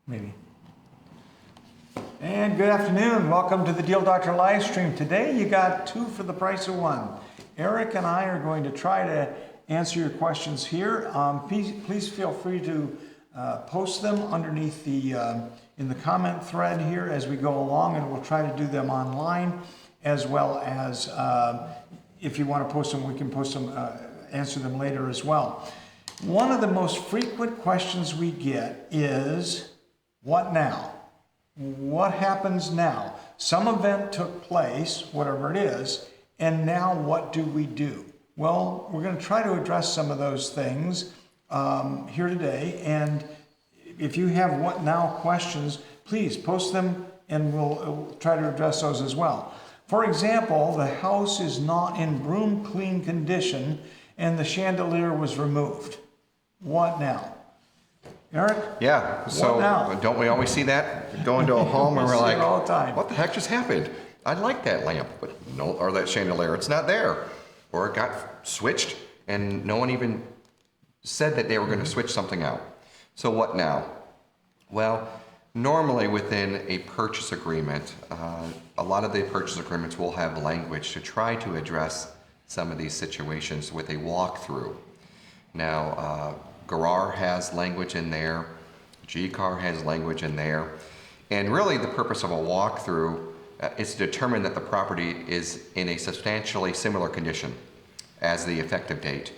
Maybe. And good afternoon. Welcome to the Deal Doctor live stream. Today you got two for the price of one. Eric and I are going to try to answer your questions here. Please feel free to post them underneath the in the comment thread here as we go along, and we'll try to do them online, as well as if you want to post them, we can post them, answer them later as well. One of the most frequent questions we get is, what now? What happens now? Some event took place, whatever it is, and now what do we do? Well, we're going to try to address some of those things here today, and if you have what now questions, please post them and we'll try to address those as well. For example, the house is not in broom clean condition and the chandelier was removed. What now? Eric? Yeah, so don't we always see that? Go into a home and we're like, all the time. What the heck just happened? I like that lamp, but no, or that chandelier, it's not there. Or it got switched and no one even said that they were going to switch something out. So what now? Well, normally within a purchase agreement, a lot of the purchase agreements will have language to try to address some of these situations with a walkthrough. Now, Garar has language in there, G-Car has language in there, and really the purpose of a walkthrough is to determine that the property is in a substantially similar condition as the effective date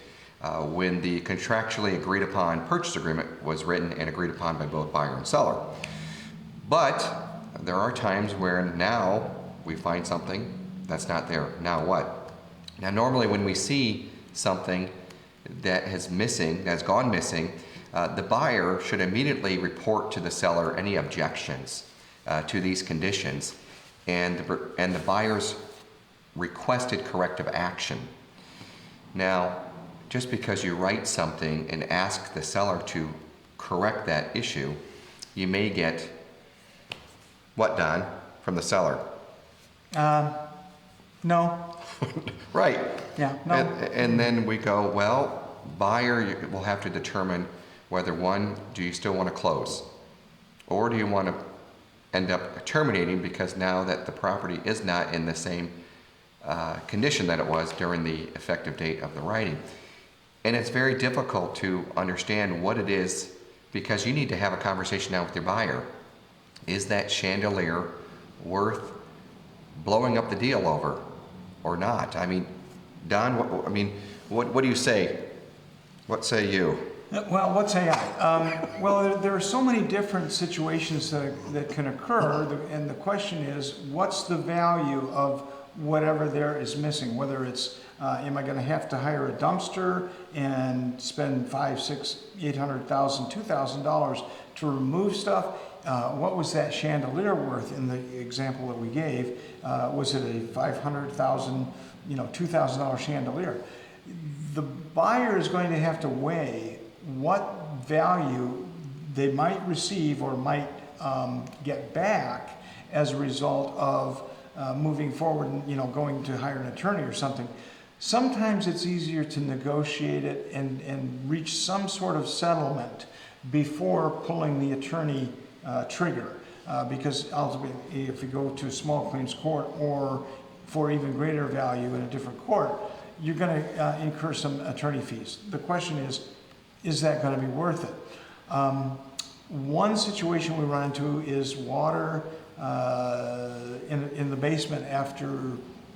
when the contractually agreed upon purchase agreement was written and agreed upon by both buyer and seller. But there are times where now we find something that's not there. Now what? Now normally when we see something that has gone missing, the buyer should immediately report to the seller any objections to these conditions and the buyer's requested corrective action. Now, just because you write something and ask the seller to correct that issue, you may get what, Don, from the seller? No. Right. Yeah, no. And then we go, well, buyer will have to determine whether, one, do you still want to close? Or do you want to end up terminating because now that the property is not in the same condition that it was during the effective date of the writing? And it's very difficult to understand what it is because you need to have a conversation now with your buyer. Is that chandelier worth blowing up the deal over or not? I mean, Don, what do you say? What say you? Well, what say I? Well, there are so many different situations that can occur, and the question is, what's the value of whatever there is missing? Whether it's, am I going to have to hire a dumpster and spend $500,000, $600,000, $800,000, $2,000 to remove stuff? What was that chandelier worth in the example that we gave? Was it a $500,000, $2,000 chandelier? The buyer is going to have to weigh what value they might receive or might get back as a result of moving forward and going to hire an attorney or something. Sometimes it's easier to negotiate it and reach some sort of settlement before pulling the attorney trigger, because ultimately if you go to a small claims court or for even greater value in a different court, you're going to incur some attorney fees. The question is that going to be worth it? One situation we run into is water in the basement after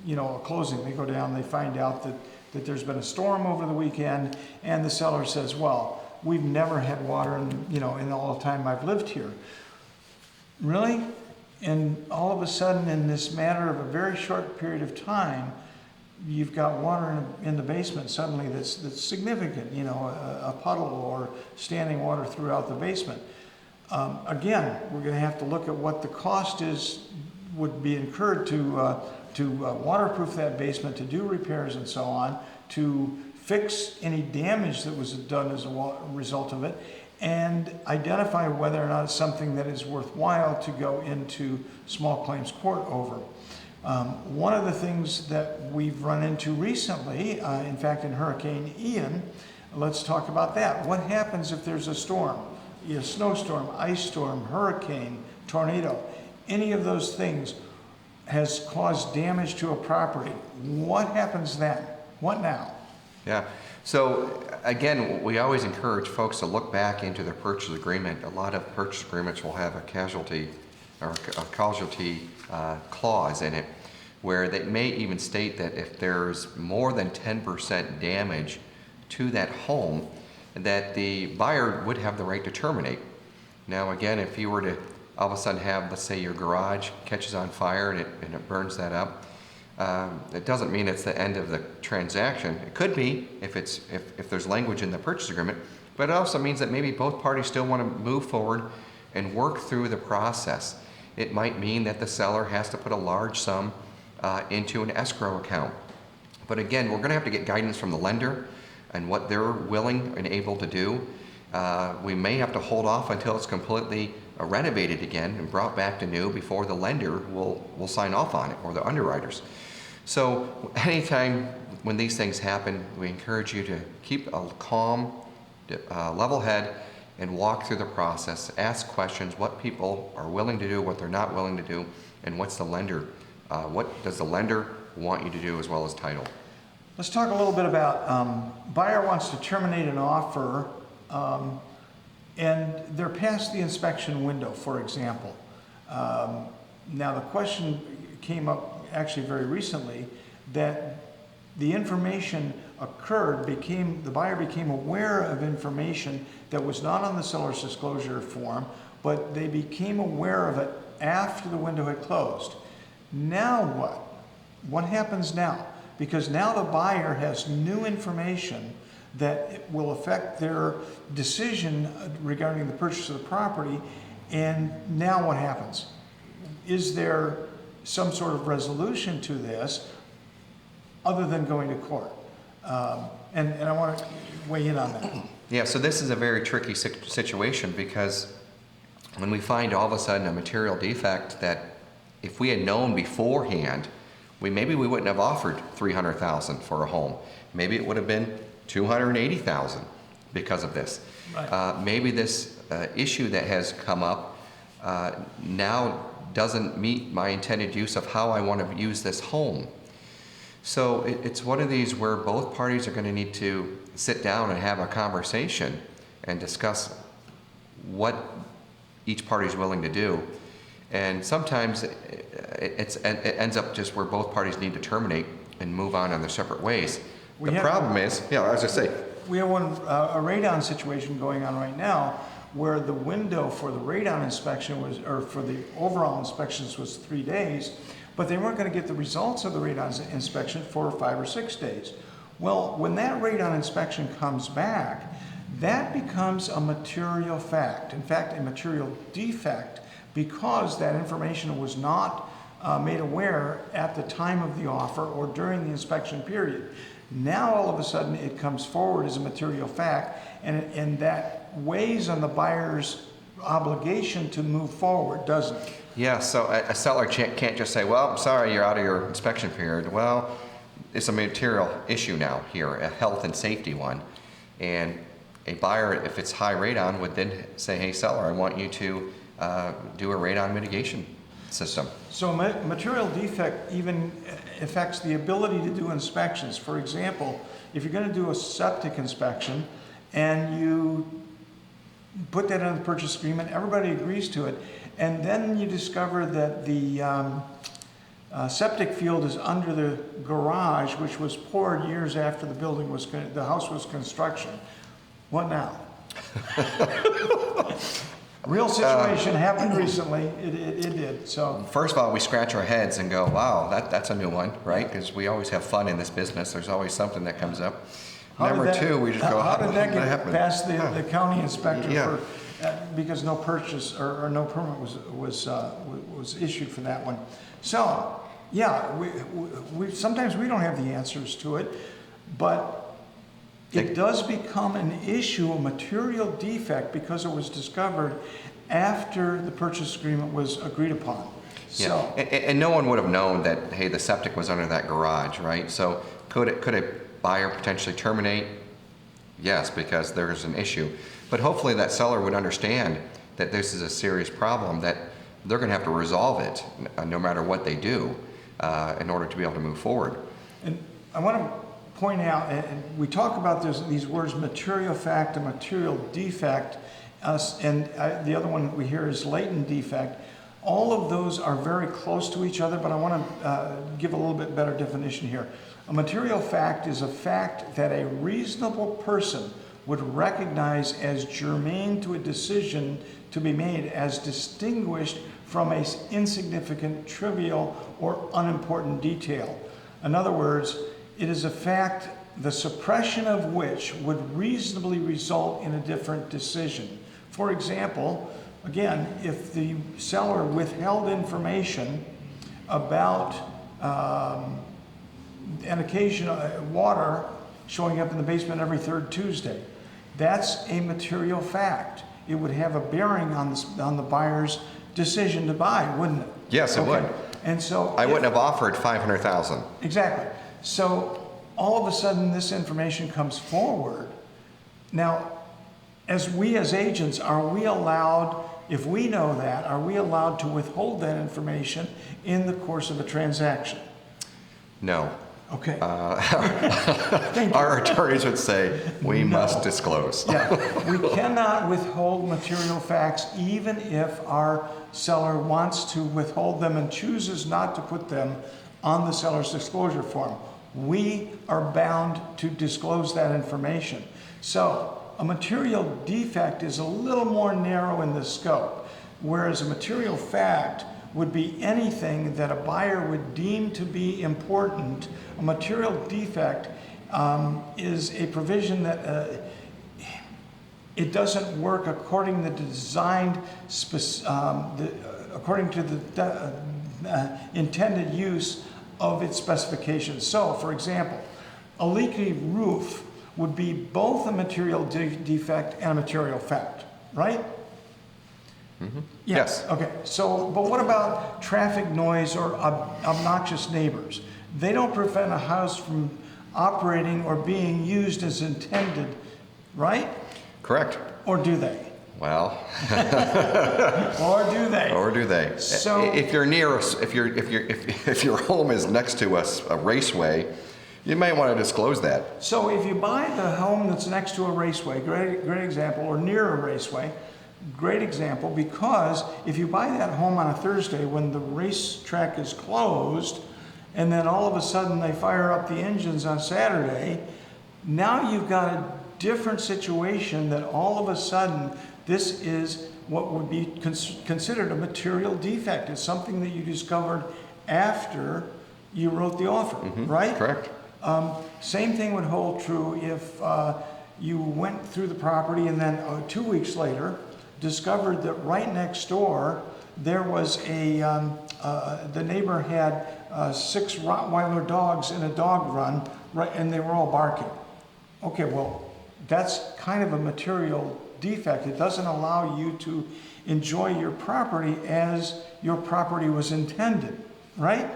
a closing. They go down, they find out that there's been a storm over the weekend, and the seller says, well, we've never had water in all the time I've lived here. Really? And all of a sudden, in this matter of a very short period of time, you've got water in the basement suddenly that's significant, a puddle or standing water throughout the basement. Again, we're going to have to look at what the cost would be incurred to waterproof that basement, to do repairs and so on, to fix any damage that was done as a result of it, and identify whether or not it's something that is worthwhile to go into small claims court over. One of the things that we've run into recently, in fact in Hurricane Ian, let's talk about that. What happens if there's a storm? snowstorm, ice storm, hurricane, tornado, any of those things has caused damage to a property. What happens then? What now? Yeah. So again, we always encourage folks to look back into their purchase agreement. A lot of purchase agreements will have a casualty or a casualty clause in it, where they may even state that if there's more than 10% damage to that home, that the buyer would have the right to terminate. Now again, if you were to all of a sudden have, let's say your garage catches on fire and it burns that up, it doesn't mean it's the end of the transaction. It could be if there's language in the purchase agreement, but it also means that maybe both parties still want to move forward and work through the process. It might mean that the seller has to put a large sum into an escrow account. But again, we're going to have to get guidance from the lender and what they're willing and able to do. We may have to hold off until it's completely renovated again and brought back to new before the lender will sign off on it, or the underwriters. So anytime when these things happen, we encourage you to keep a calm, level head and walk through the process. Ask questions, what people are willing to do, what they're not willing to do, and what does the lender want you to do, as well as title. Let's talk a little bit about buyer wants to terminate an offer and they're past the inspection window, for example. Now the question came up actually very recently that the information occurred, the buyer became aware of information that was not on the seller's disclosure form, but they became aware of it after the window had closed. Now what? What happens now? Because now the buyer has new information that will affect their decision regarding the purchase of the property, and now what happens? Is there some sort of resolution to this other than going to court? And I want to weigh in on that. Yeah, so this is a very tricky situation, because when we find all of a sudden a material defect that if we had known beforehand, maybe we wouldn't have offered $300,000 for a home. Maybe it would have been $280,000 because of this. Right. Maybe this issue that has come up now doesn't meet my intended use of how I want to use this home. So it's one of these where both parties are going to need to sit down and have a conversation and discuss what each party is willing to do. And sometimes it ends up just where both parties need to terminate and move on their separate ways. The problem is, as I say, we have a radon situation going on right now where the window for the radon inspection was, or for the overall inspections, was 3 days, but they weren't going to get the results of the radon inspection for 5 or 6 days. Well, when that radon inspection comes back, that becomes a material fact. In fact, a material defect, because that information was not made aware at the time of the offer or during the inspection period. Now all of a sudden it comes forward as a material fact, and that weighs on the buyer's obligation to move forward, doesn't it? Yeah, so a seller can't just say, well, I'm sorry, you're out of your inspection period. Well, it's a material issue now here, a health and safety one. And a buyer, if it's high radon, would then say, hey, seller, I want you to do a radon mitigation system. So material defect even affects the ability to do inspections. For example, if you're going to do a septic inspection and you put that in the purchase agreement, everybody agrees to it, and then you discover that the septic field is under the garage, which was poured years after the house was construction. What now? Real situation happened recently. It did. So first of all, we scratch our heads and go, "Wow, that's a new one," right? Because we always have fun in this business. There's always something that comes up. Number two, we just go, "How did that get happen?" past the county inspector Yeah. because no purchase or no permit was issued for that one?" So yeah, we sometimes we don't have the answers to it, but it does become an issue, a material defect, because it was discovered after the purchase agreement was agreed upon. Yeah, So, and no one would have known that, hey, the septic was under that garage, right? So could a buyer potentially terminate? Yes, because there's an issue. But hopefully that seller would understand that this is a serious problem, that they're going to have to resolve it no matter what they do in order to be able to move forward. And I want to point out, and we talk about these words material fact and material defect, the other one we hear is latent defect. All of those are very close to each other, but I want to give a little bit better definition here. A material fact is a fact that a reasonable person would recognize as germane to a decision to be made, as distinguished from an insignificant, trivial, or unimportant detail. In other words, it is a fact the suppression of which would reasonably result in a different decision. For example, again, if the seller withheld information about an occasional water showing up in the basement every third Tuesday, that's a material fact. It would have a bearing on the buyer's decision to buy, wouldn't it? Yes, it would. And so I wouldn't have offered $500,000. Exactly. So all of a sudden this information comes forward. Now, as agents, are we allowed, if we know that, are we allowed to withhold that information in the course of a transaction? No. Okay. Our attorneys would say we must disclose. Yeah, we cannot withhold material facts even if our seller wants to withhold them and chooses not to put them on the seller's disclosure form. We are bound to disclose that information. So a material defect is a little more narrow in the scope, whereas a material fact would be anything that a buyer would deem to be important. A material defect is a provision that it doesn't work according to the designed, according to the intended use of its specifications. So, for example, a leaky roof would be both a material defect and a material fact, right? Mm-hmm. Yeah. Yes. Okay, so, but what about traffic noise or obnoxious neighbors? They don't prevent a house from operating or being used as intended, right? Correct. Or do they? Well. Or do they? Or do they? So, if you're near, if your home is next to a raceway, you might want to disclose that. so if you buy the home that's next to a raceway, great example, or near a raceway, great example, because if you buy that home on a Thursday when the racetrack is closed, and then all of a sudden they fire up the engines on Saturday, now you've got a different situation that all of a sudden this is what would be considered a material defect. It's something that you discovered after you wrote the offer, right? Correct. Same thing would hold true if you went through the property and then 2 weeks later discovered that right next door there was the neighbor had 6 Rottweiler dogs in a dog run, right, and they were all barking. Okay, well, that's kind of a material defect. It doesn't allow you to enjoy your property as your property was intended, right?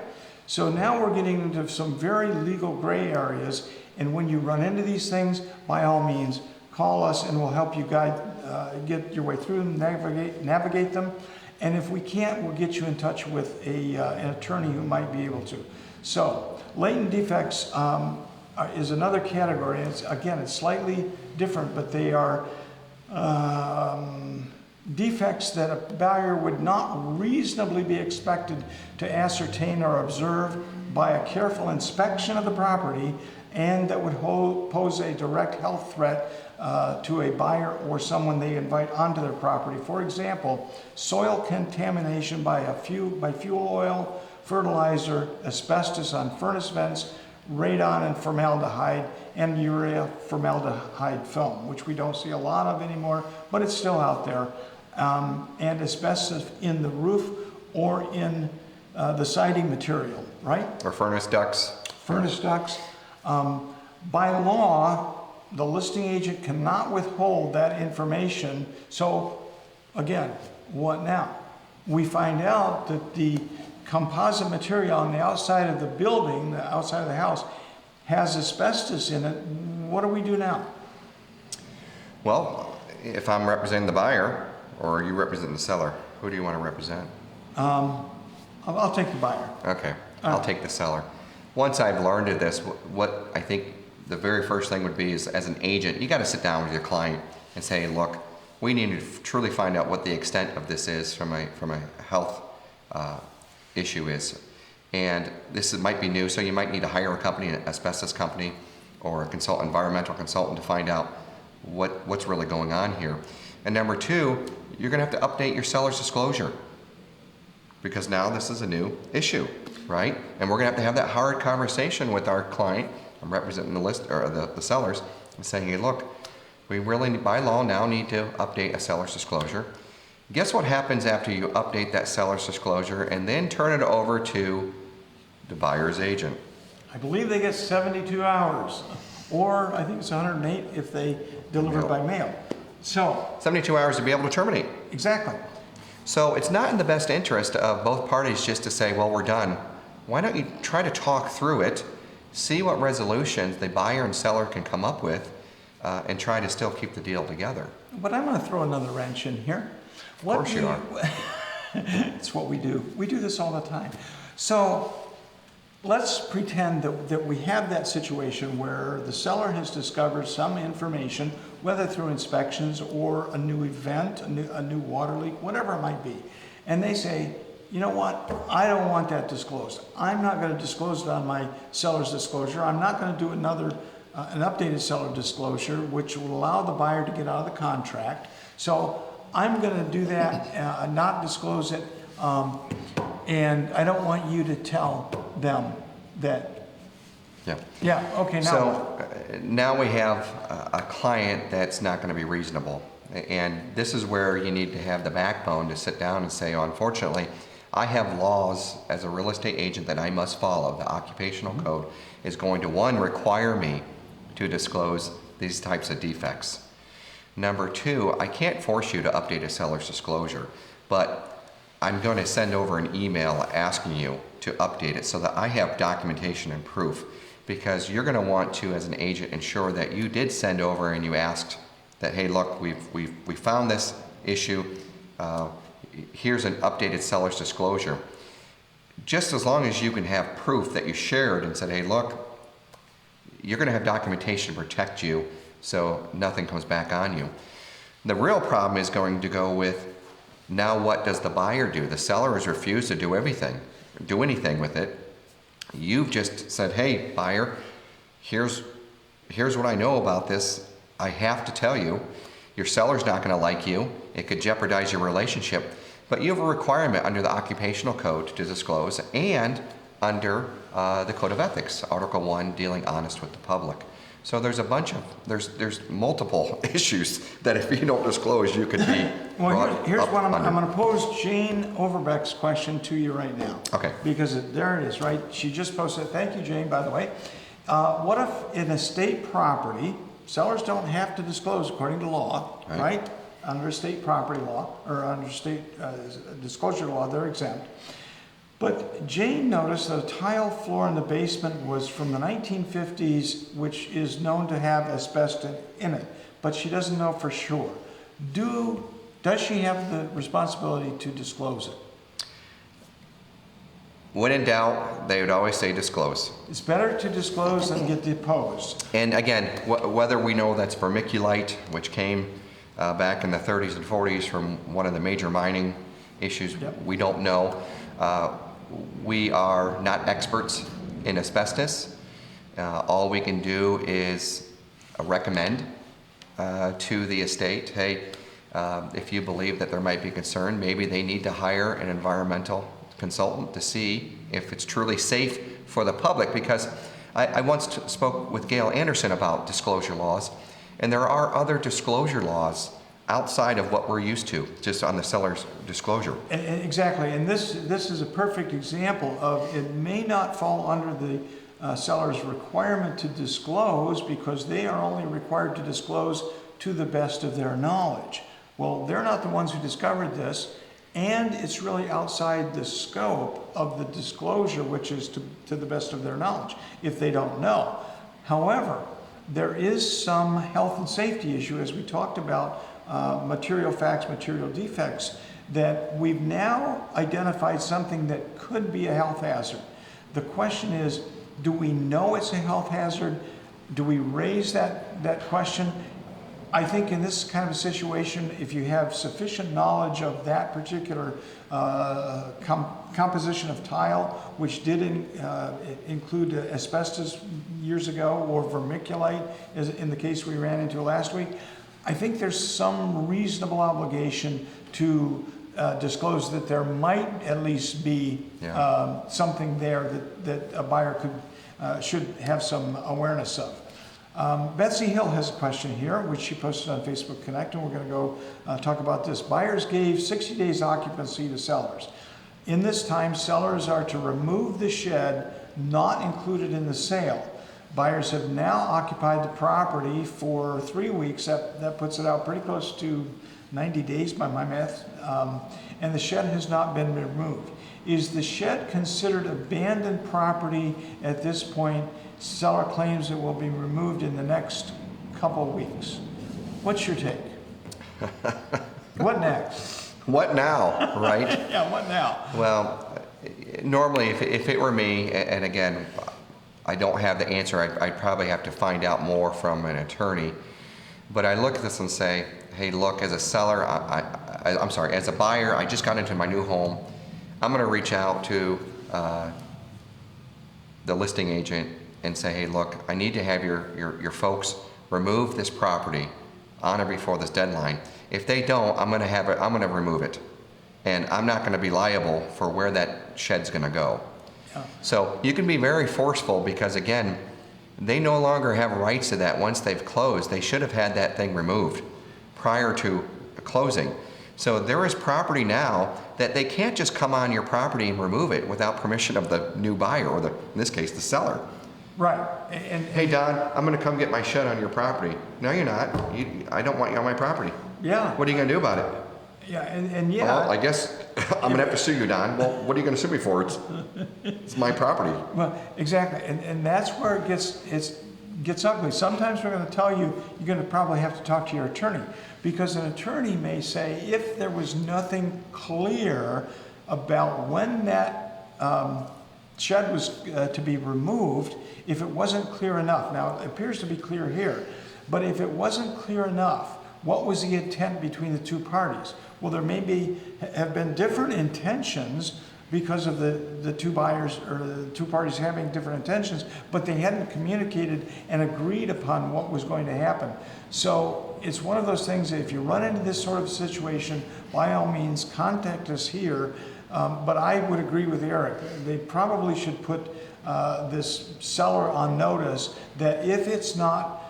So now we're getting into some very legal gray areas, and when you run into these things, by all means, call us and we'll help you get your way through them, navigate them. And if we can't, we'll get you in touch with an attorney who might be able to. So latent defects is another category. It's slightly different, but they are defects that a buyer would not reasonably be expected to ascertain or observe by a careful inspection of the property, and that would pose a direct health threat to a buyer or someone they invite onto their property. For example, soil contamination by fuel oil, fertilizer, asbestos on furnace vents, radon and formaldehyde, and urea formaldehyde film, which we don't see a lot of anymore, but it's still out there. And asbestos in the roof or in the siding material, right? Or furnace ducts. Furnace ducts. By law, the listing agent cannot withhold that information. So again, what now? We find out that the composite material on the outside of the building, the outside of the house, has asbestos in it. What do we do now? Well, if I'm representing the buyer, or are you representing the seller? Who do you want to represent? I'll take the buyer. Okay, I'll take the seller. Once I've learned of this, what I think the very first thing would be is, as an agent, you got to sit down with your client and say, look, we need to truly find out what the extent of this is from a health issue is. And might be new, so you might need to hire a company, an asbestos company, or a environmental consultant to find out what's really going on here. And number two, you're going to have to update your seller's disclosure, because now this is a new issue, right? And we're going to have that hard conversation with our client. I'm representing the sellers and saying, hey, look, we really, by law, now need to update a seller's disclosure. Guess what happens after you update that seller's disclosure and then turn it over to the buyer's agent? I believe they get 72 hours, or I think it's 108 if they deliver by mail. So 72 hours to be able to terminate. Exactly. So it's not in the best interest of both parties just to say, well, we're done. Why don't you try to talk through it, see what resolutions the buyer and seller can come up with, and try to still keep the deal together. But I'm going to throw another wrench in here. Of course you are. It's what we do. We do this all the time. So let's pretend that we have that situation where the seller has discovered some information, whether through inspections or a new event, a new water leak, whatever it might be. And they say, you know what, I don't want that disclosed. I'm not going to disclose it on my seller's disclosure. I'm not going to do an updated seller disclosure, which will allow the buyer to get out of the contract. So I'm going to do that, not disclose it, and I don't want you to tell them that. Yeah. Yeah, okay, now. So now we have a client that's not going to be reasonable. And this is where you need to have the backbone to sit down and say, oh, unfortunately, I have laws as a real estate agent that I must follow. The occupational code is going to, one, require me to disclose these types of defects. Number two, I can't force you to update a seller's disclosure, but I'm going to send over an email asking you to update it so that I have documentation and proof, because you're going to want to, as an agent, ensure that you did send over and you asked that, hey, look, we found this issue. Here's an updated seller's disclosure. Just as long as you can have proof that you shared and said, hey, look, you're going to have documentation to protect you so nothing comes back on you. The real problem is going to go with, now what does the buyer do? The seller has refused to do anything with it. You've just said, hey, buyer, here's what I know about this. I have to tell you. Your seller's not going to like you. It could jeopardize your relationship. But you have a requirement under the occupational code to disclose, and under the Code of Ethics, Article 1, dealing honest with the public. So there's a bunch of, there's multiple issues that if you don't disclose, you could be Well, here's what I'm under. going to pose Jane Overbeck's question to you right now. Okay. Because there it is, right? She just posted, thank you, Jane, by the way. What if in estate property, sellers don't have to disclose according to law, right? Under estate property law, or under state disclosure law, they're exempt. But Jane noticed that a tile floor in the basement was from the 1950s, which is known to have asbestos in it, but she doesn't know for sure. Does she have the responsibility to disclose it? When in doubt, they would always say disclose. It's better to disclose than get deposed. And again, whether we know that's vermiculite, which came back in the 30s and 40s from one of the major mining issues, we don't know. We are not experts in asbestos. All we can do is recommend to the estate, hey, if you believe that there might be concern, maybe they need to hire an environmental consultant to see if it's truly safe for the public. Because I once spoke with Gail Anderson about disclosure laws, and there are other disclosure laws outside of what we're used to, just on the seller's disclosure. Exactly, and this is a perfect example of it may not fall under the seller's requirement to disclose, because they are only required to disclose to the best of their knowledge. Well, they're not the ones who discovered this, and it's really outside the scope of the disclosure, which is to the best of their knowledge, if they don't know. However, there is some health and safety issue, as we talked about material facts, material defects, that we've now identified something that could be a health hazard. The question is, do we know it's a health hazard? Do we raise that question? I think in this kind of a situation, if you have sufficient knowledge of that particular composition of tile, which did include asbestos years ago, or vermiculite, as in the case we ran into last week, I think there's some reasonable obligation to disclose that there might at least be something there that a buyer should have some awareness of. Betsy Hill has a question here, which she posted on Facebook Connect, and we're going to go talk about this. Buyers gave 60 days occupancy to sellers. In this time, sellers are to remove the shed not included in the sale. Buyers have now occupied the property for 3 weeks. That puts it out pretty close to 90 days by my math, and the shed has not been removed. Is the shed considered abandoned property at this point? Seller claims it will be removed in the next couple weeks. What's your take? What next? What now, right? Yeah, what now? Well, normally if it were me, and again, I don't have the answer, I'd probably have to find out more from an attorney. But I look at this and say, hey, look, as a seller, I'm sorry, as a buyer, I just got into my new home. I'm going to reach out to the listing agent and say, hey, look, I need to have your folks remove this property on or before this deadline. If they don't, I'm going to remove it, and I'm not going to be liable for where that shed's going to go. Yeah. So you can be very forceful, because again, they no longer have rights to that once they've closed. They should have had that thing removed prior to closing. So there is property now that they can't just come on your property and remove it without permission of the new buyer, or in this case, the seller. Right. Hey, Don, I'm going to come get my shed on your property. No, you're not. I don't want you on my property. Yeah. What are you going to do about it? Yeah, and yeah. Well, I guess I'm going to have to sue you, Don. Well, what are you going to sue me for? It's my property. Well, exactly, and that's where it gets ugly. Sometimes we're going to tell you you're going to probably have to talk to your attorney, because an attorney may say, if there was nothing clear about when that shed was to be removed, if it wasn't clear enough. Now, it appears to be clear here, but if it wasn't clear enough, what was the intent between the two parties? Well, there may have been different intentions because of the two buyers, or the two parties having different intentions, but they hadn't communicated and agreed upon what was going to happen. So it's one of those things that if you run into this sort of situation, by all means, contact us here. But I would agree with Eric. They probably should put this seller on notice that if it's not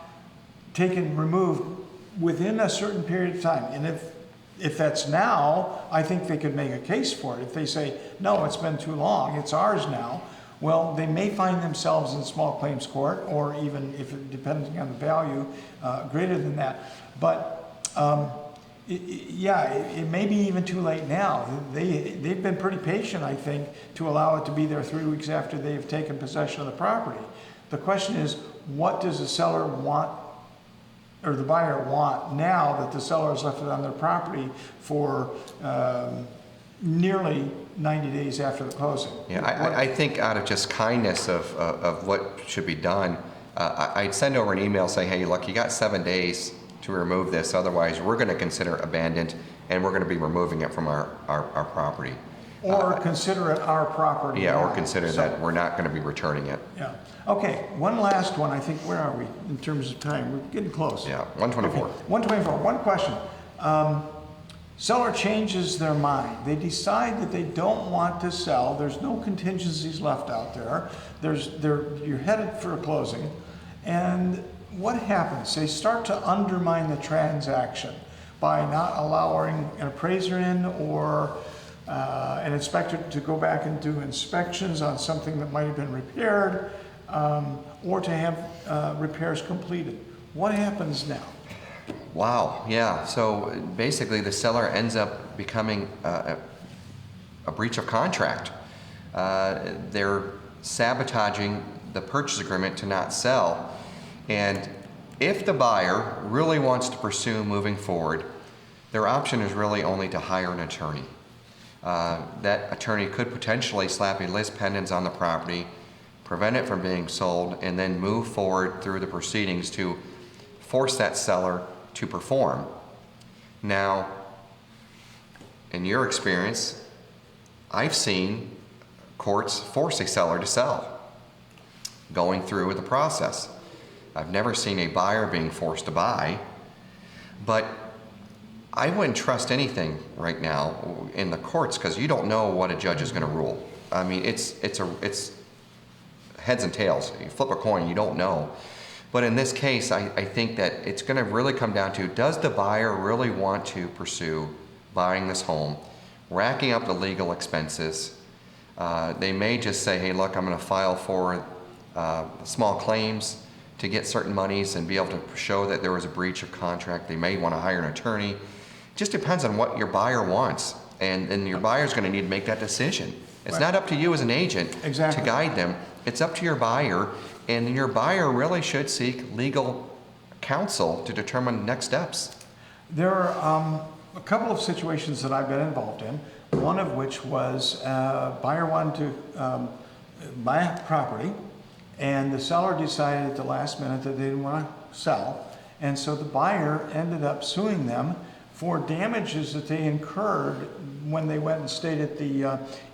removed within a certain period of time, and if that's now, I think they could make a case for it. If they say, no, it's been too long, it's ours now, well, they may find themselves in small claims court, or even, depending on the value, greater than that. But it may be even too late now. They've been pretty patient, I think, to allow it to be there 3 weeks after they've taken possession of the property. The question is, what does the seller want, or the buyer want, now that the seller has left it on their property for nearly 90 days after the closing? Yeah, I think out of just kindness of what should be done, I'd send over an email saying, hey, look, you got 7 days to remove this, otherwise we're going to consider abandoned, and we're going to be removing it from our property. Or consider it our property. Yeah, now. or consider that we're not going to be returning it. Yeah. Okay, one last one. I think, where are we in terms of time? We're getting close. Yeah, 124. Okay, 124. One question. Seller changes their mind. They decide that they don't want to sell. There's no contingencies left out there. You're headed for a closing. And what happens? They start to undermine the transaction by not allowing an appraiser in, or an inspector to go back and do inspections on something that might have been repaired, or to have repairs completed. What happens now? Wow, yeah. So basically the seller ends up becoming a breach of contract. They're sabotaging the purchase agreement to not sell. And if the buyer really wants to pursue moving forward, their option is really only to hire an attorney. That attorney could potentially slap a lis pendens on the property, prevent it from being sold, and then move forward through the proceedings to force that seller to perform. Now, in your experience, I've seen courts force a seller to sell, going through the process. I've never seen a buyer being forced to buy, but I wouldn't trust anything right now in the courts because you don't know what a judge is going to rule. I mean, it's heads and tails. You flip a coin, you don't know. But in this case, I think that it's going to really come down to, does the buyer really want to pursue buying this home, racking up the legal expenses? They may just say, hey, look, I'm going to file for small claims to get certain monies and be able to show that there was a breach of contract. They may want to hire an attorney. It just depends on what your buyer wants. And your buyer's going to need to make that decision. It's not up to you as an agent to guide them. It's up to your buyer, and your buyer really should seek legal counsel to determine next steps. There are a couple of situations that I've been involved in, one of which was a buyer wanted to buy a property, and the seller decided at the last minute that they didn't want to sell, and so the buyer ended up suing them for damages that they incurred when they went and stayed at the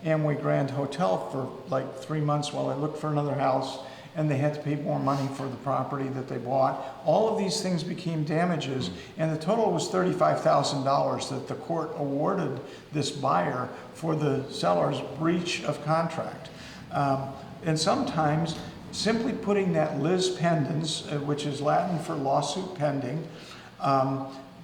Amway Grand Hotel for like 3 months while they looked for another house, and they had to pay more money for the property that they bought. All of these things became damages, and the total was $35,000 that the court awarded this buyer for the seller's breach of contract. And sometimes simply putting that lis pendens, which is Latin for lawsuit pending,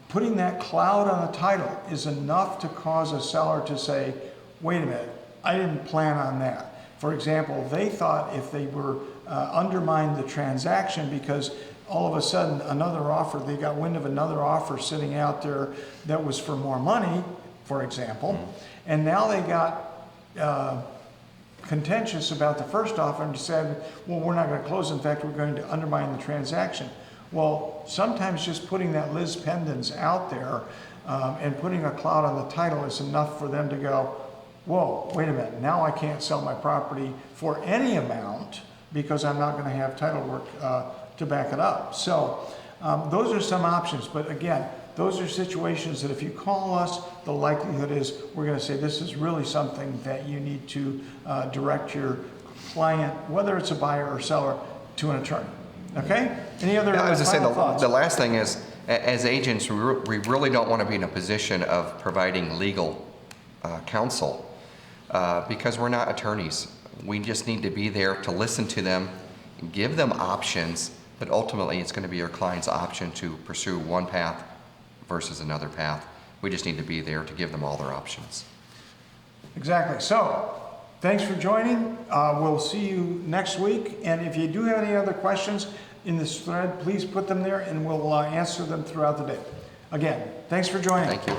putting that cloud on the title is enough to cause a seller to say, wait a minute, I didn't plan on that. For example, they thought if they were undermined the transaction because all of a sudden another offer, they got wind of another offer sitting out there that was for more money, for example, and now they got contentious about the first offer and said, well, we're not going to close. In fact, we're going to undermine the transaction. Well, sometimes just putting that lis pendens out there and putting a cloud on the title is enough for them to go, whoa, wait a minute, now I can't sell my property for any amount because I'm not going to have title work to back it up. So those are some options, but again, those are situations that if you call us, the likelihood is we're going to say this is really something that you need to direct your client, whether it's a buyer or seller, to an attorney. Okay? Any other I was just saying, thoughts? the last thing is, as agents, we really don't want to be in a position of providing legal counsel because we're not attorneys. We just need to be there to listen to them, give them options, but ultimately it's going to be your client's option to pursue one path versus another path. We just need to be there to give them all their options. Exactly. So, thanks for joining. We'll see you next week. And if you do have any other questions in this thread, please put them there and we'll answer them throughout the day. Again, thanks for joining. Thank you.